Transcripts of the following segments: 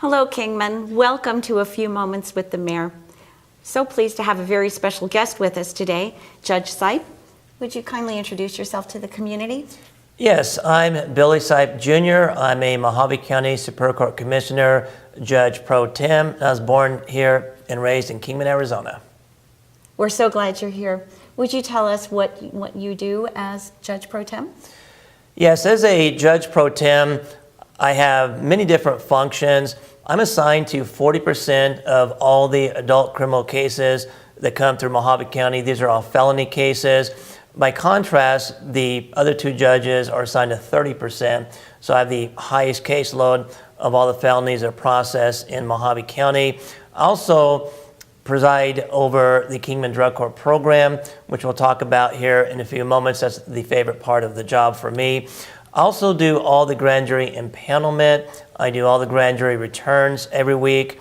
Hello, Kingman. Welcome to A Few Moments with the Mayor. So pleased to have a very special guest with us today, Judge Sipe. Would you kindly introduce yourself to the community? Yes, I'm Billy Sipe Jr. I'm a Mohave County Superior Court Commissioner, Judge Pro Tem. I was born here and raised in Kingman, Arizona. We're so glad you're here. Would you tell us what you do as Judge Pro Tem? Yes, as a Judge Pro Tem, I have many different functions. I'm assigned to 40% of all the adult criminal cases that come through Mohave County. These are all felony cases. By contrast, the other two judges are assigned to 30%. So I have the highest caseload of all the felonies that are processed in Mohave County. I also preside over the Kingman Drug Court program, which we'll talk about here in a few moments. That's the favorite part of the job for me. I also do all the grand jury impanelment. I do all the grand jury returns every week.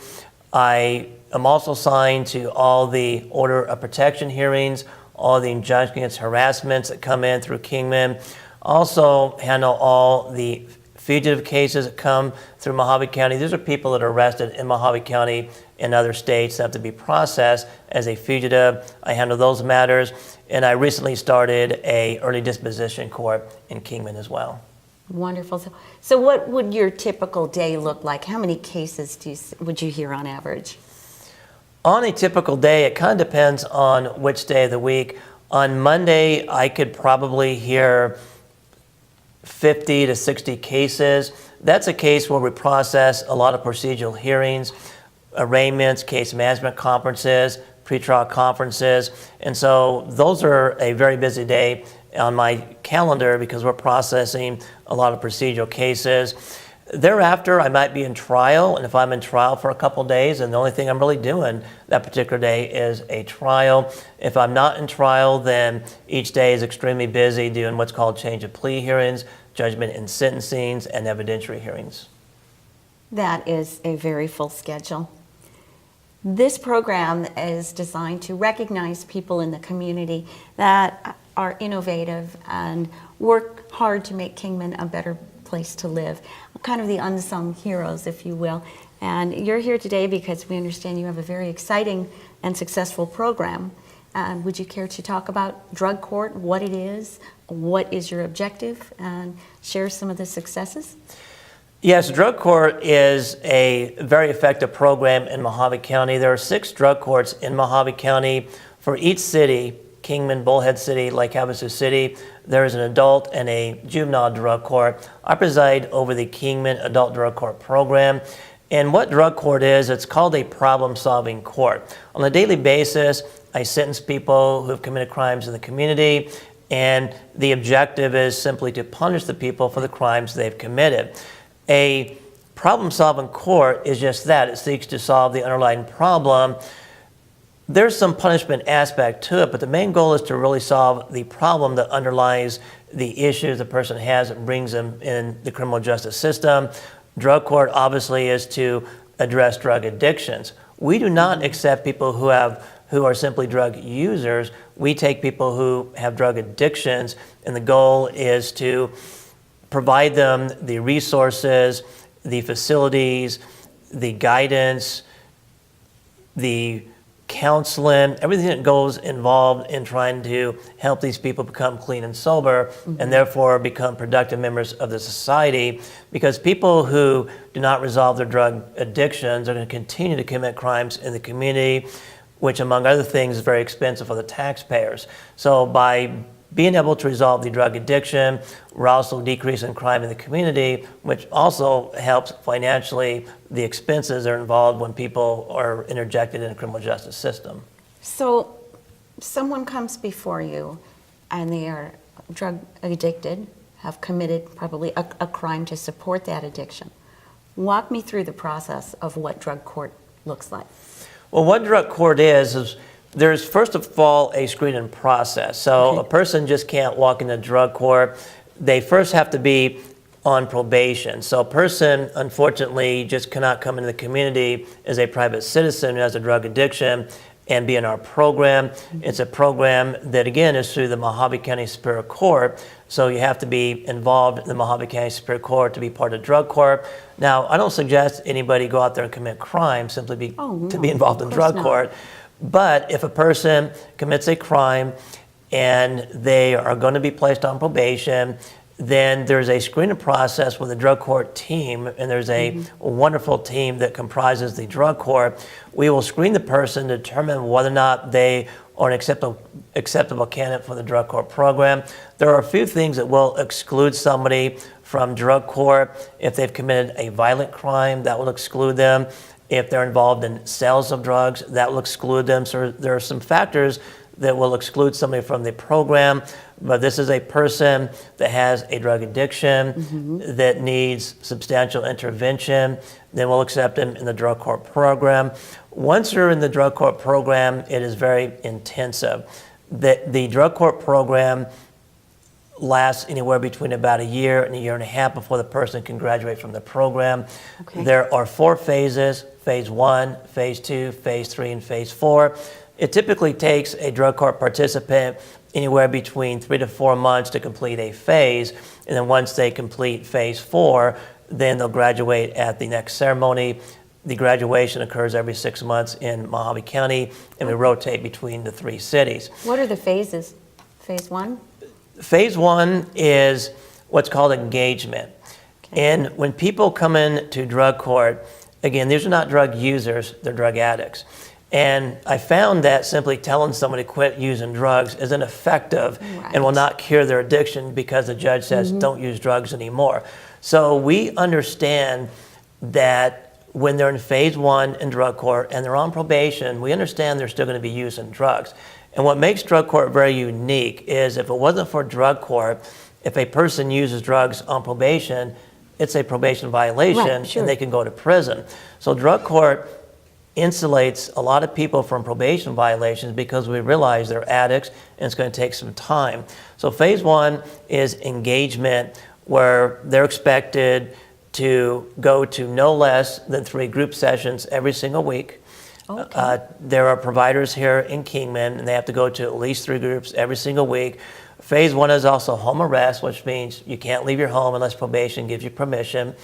I am also assigned to all the order of protection hearings, all the injunction against harassments that come in through Kingman. Also handle all the fugitive cases that come through Mohave County. These are people that are arrested in Mohave County and other states that have to be processed as a fugitive. I handle those matters, and I recently started a early disposition court in Kingman as well. Wonderful. So what would your typical day look like? How many cases would you hear on average? On a typical day, it kind of depends on which day of the week. On Monday, I could probably hear 50 to 60 cases. That's a case where we process a lot of procedural hearings, arraignments, case management conferences, pretrial conferences. And so those are a very busy day on my calendar because we're processing a lot of procedural cases. Thereafter, I might be in trial, and if I'm in trial for a couple days, and the only thing I'm really doing that particular day is a trial. If I'm not in trial, then each day is extremely busy doing what's called change of plea hearings, judgment and sentencings, and evidentiary hearings. That is a very full schedule. This program is designed to recognize people in the community that are innovative and work hard to make Kingman a better place to live. Kind of the unsung heroes, if you will. And you're here today because we understand you have a very exciting and successful program. And would you care to talk about drug court, what it is, what is your objective, and share some of the successes? Yes, drug court is a very effective program in Mohave County. There are 6 drug courts in Mohave County. For each city, Kingman, Bullhead City, Lake Havasu City, there is an adult and a juvenile drug court. I preside over the Kingman Adult Drug Court program. And what drug court is, it's called a problem-solving court. On a daily basis, I sentence people who have committed crimes in the community, and the objective is simply to punish the people for the crimes they've committed. A problem-solving court is just that. It seeks to solve the underlying problem. There's some punishment aspect to it, but the main goal is to really solve the problem that underlies the issues the person has and brings them in the criminal justice system. Drug court obviously is to address drug addictions. We do not accept people who are simply drug users. We take people who have drug addictions, and the goal is to provide them the resources, the facilities, the guidance, the counseling, everything that goes involved in trying to help these people become clean and sober, and therefore become productive members of the society. Because people who do not resolve their drug addictions are going to continue to commit crimes in the community, which among other things is very expensive for the taxpayers. So by being able to resolve the drug addiction, we're also decreasing crime in the community, which also helps financially the expenses that are involved when people are interjected in the criminal justice system. So someone comes before you and they are drug addicted, have committed probably a crime to support that addiction. Walk me through the process of what drug court looks like. Well, what drug court is there's first of all a screening process. So a person just can't walk into drug court. They first have to be on probation. So a person, unfortunately, just cannot come into the community as a private citizen who has a drug addiction and be in our program. It's a program that, again, is through the Mohave County Superior Court. So you have to be involved in the Mohave County Superior Court to be part of drug court. Now, I don't suggest anybody go out there and commit crime simply to be involved in drug court. But if a person commits a crime and they are going to be placed on probation, then there's a screening process with the drug court team, and there's a wonderful team that comprises the drug court. We will screen the person to determine whether or not they are an acceptable candidate for the drug court program. There are a few things that will exclude somebody from drug court. If they've committed a violent crime, that will exclude them. If they're involved in sales of drugs, that will exclude them. So there are some factors that will exclude somebody from the program, but this is a person that has a drug addiction that needs substantial intervention, then we'll accept them in the drug court program. Once you're in the drug court program, it is very intensive. The drug court program lasts anywhere between about a year and a half before the person can graduate from the program. Okay. There are 4 phases: phase 1, phase 2, phase 3, and phase 4. It typically takes a drug court participant anywhere between 3 to 4 months to complete a phase, and then once they complete phase 4, then they'll graduate at the next ceremony. The graduation occurs every 6 months in Mohave County, and we rotate between the 3 cities. What are the phases? Phase 1? Phase 1 is what's called engagement. Okay. And when people come into drug court, again, these are not drug users, they're drug addicts. And I found that simply telling somebody to quit using drugs is ineffective and will not cure their addiction because the judge says don't use drugs anymore. So we understand that when they're in phase 1 in drug court and they're on probation, we understand they're still going to be using drugs. And what makes drug court very unique is if it wasn't for drug court, if a person uses drugs on probation, it's a probation violation and they can go to prison. So drug court insulates a lot of people from probation violations because we realize they're addicts and it's going to take some time. So phase 1 is engagement, where they're expected to go to no less than 3 group sessions every single week. Okay. There are providers here in Kingman, and they have to go to at least 3 groups every single week. Phase 1 is also home arrest, which means you can't leave your home unless probation gives you permission.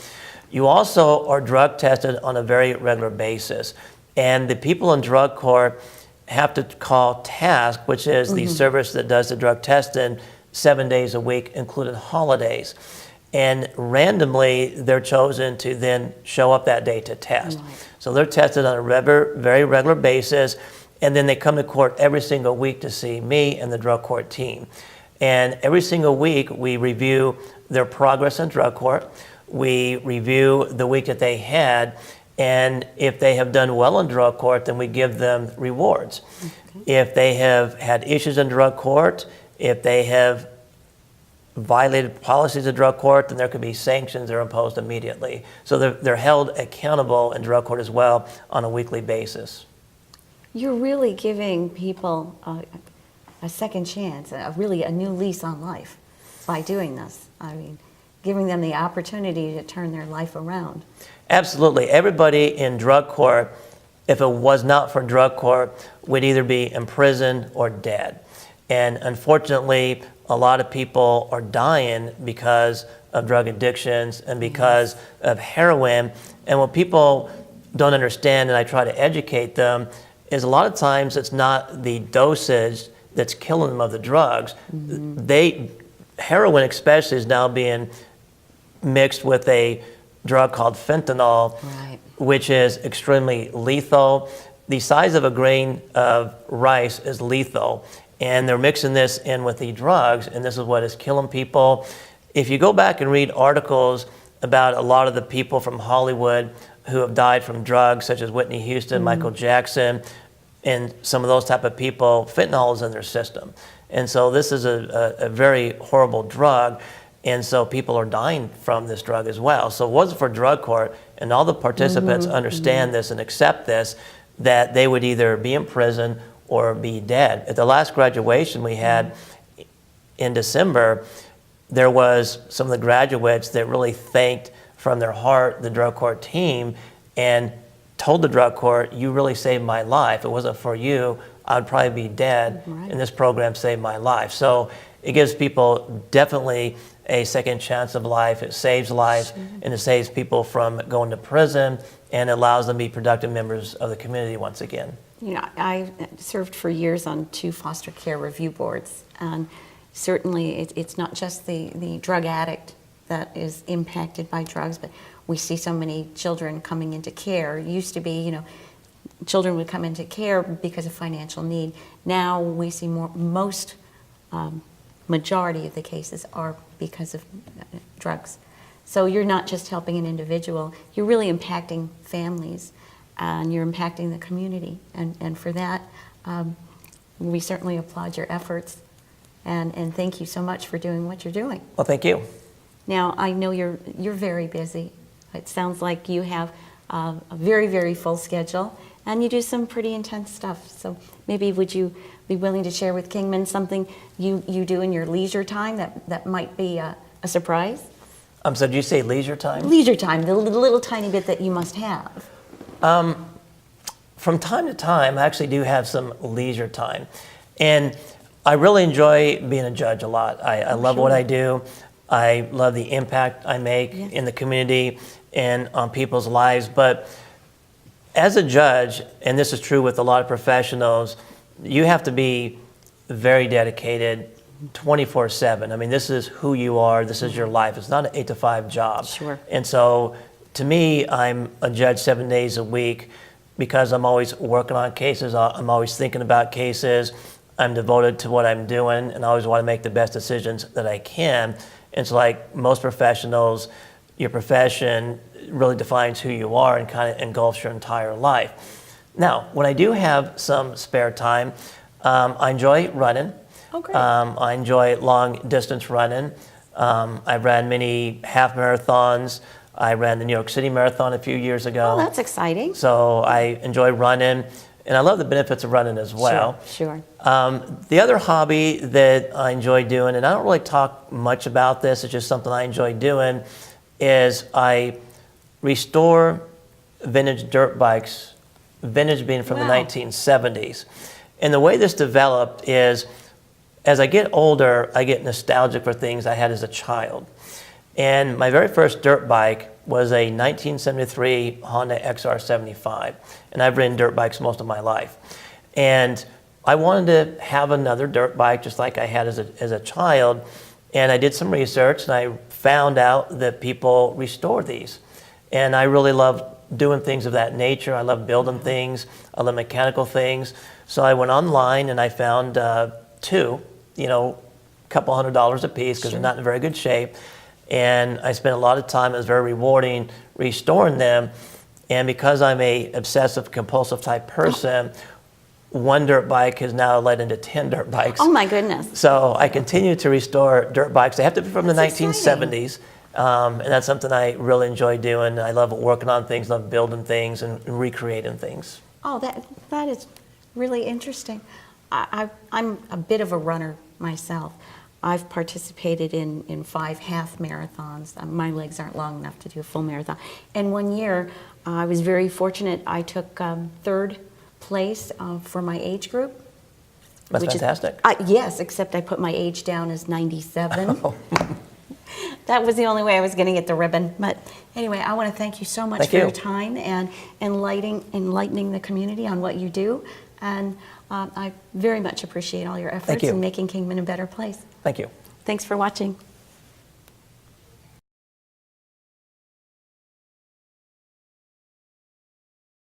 You also are drug tested on a very regular basis. And the people in drug court have to call TASK, which is the service that does the drug testing, 7 days a week, including holidays. And randomly, they're chosen to then show up that day to test. Right. So they're tested on a very regular basis, and then they come to court every single week to see me and the drug court team. And every single week, we review their progress in drug court. We review the week that they had, and if they have done well in drug court, then we give them rewards. Okay. If they have had issues in drug court, if they have violated policies of drug court, then there could be sanctions that are imposed immediately. So they're held accountable in drug court as well on a weekly basis. You're really giving people a second chance, really a new lease on life by doing this. I mean, giving them the opportunity to turn their life around. Absolutely. Everybody in drug court, if it was not for drug court, would either be in prison or dead. And unfortunately, a lot of people are dying because of drug addictions and because of heroin. And what people don't understand, and I try to educate them, is a lot of times it's not the dosage that's killing them of the drugs. Heroin especially is now being mixed with a drug called fentanyl, which is extremely lethal. The size of a grain of rice is lethal, and they're mixing this in with the drugs, and this is what is killing people. If you go back and read articles about a lot of the people from Hollywood who have died from drugs, such as Whitney Houston, Michael Jackson, and some of those type of people, fentanyl is in their system. And so this is a very horrible drug. And so people are dying from this drug as well. So it wasn't for drug court, and all the participants understand this and accept this, that they would either be in prison or be dead. At the last graduation we had in December, there was some of the graduates that really thanked from their heart the drug court team, and told the drug court, you really saved my life. If it wasn't for you, I would probably be dead, Right. and this program saved my life. So it gives people definitely a second chance of life. It saves lives, and it saves people from going to prison, and allows them to be productive members of the community once again. You know, I served for years on 2 foster care review boards, and certainly it's not just the drug addict that is impacted by drugs, but we see so many children coming into care. It used to be, you know, children would come into care because of financial need. Now we see majority of the cases are because of drugs. So you're not just helping an individual, you're really impacting families, and you're impacting the community. And for that, we certainly applaud your efforts, and thank you so much for doing what you're doing. Well, thank you. Now, I know you're very busy. It sounds like you have a very, very full schedule, and you do some pretty intense stuff. So maybe would you be willing to share with Kingman something you do in your leisure time that might be a surprise? So did you say leisure time? Leisure time, the little tiny bit that you must have. From time to time, I actually do have some leisure time. And I really enjoy being a judge a lot. I love what I do. I love the impact I make Yes. in the community and on people's lives. But as a judge, and this is true with a lot of professionals, you have to be very dedicated 24/7. I mean, this is who you are. This is your life. It's not an 8 to 5 job. Sure. And so to me, I'm a judge 7 days a week because I'm always working on cases. I'm always thinking about cases. I'm devoted to what I'm doing, and I always want to make the best decisions that I can. It's like most professionals, your profession really defines who you are and kind of engulfs your entire life. Now, when I do have some spare time, I enjoy running. Oh, great. I enjoy long distance running. I've ran many half marathons. I ran the New York City Marathon a few years ago. Oh, that's exciting. So I enjoy running, and I love the benefits of running as well. Sure. The other hobby that I enjoy doing, and I don't really talk much about this, it's just something I enjoy doing, is I restore vintage dirt bikes, vintage being from the Wow. 1970s. And the way this developed is, as I get older, I get nostalgic for things I had as a child. And my very first dirt bike was a 1973 Honda XR75. And I've ridden dirt bikes most of my life. And I wanted to have another dirt bike just like I had as a child. And I did some research, and I found out that people restore these. And I really love doing things of that nature. I love building things. I love mechanical things. So I went online and I found 2, a couple $100 a piece because they're not in very good shape. And I spent a lot of time. It was very rewarding restoring them. And because I'm a obsessive compulsive type person, one dirt bike has now led into 10 dirt bikes. Oh my goodness. So I continue to restore dirt bikes. They have to be from the That's 1970s. And that's something I really enjoy doing. I love working on things, love building things and recreating things. Oh, that is really interesting. I'm a bit of a runner myself. I've participated in 5 half marathons. My legs aren't long enough to do a full marathon. And one year, I was very fortunate. I took 3rd place for my age group. That's fantastic. Yes, except I put my age down as 97. That was the only way I was going to get the ribbon. But anyway, I want to thank you so much for your time and enlightening the community on what you do. And I very much appreciate all your efforts in making Kingman a better place. Thank you. Thanks for watching.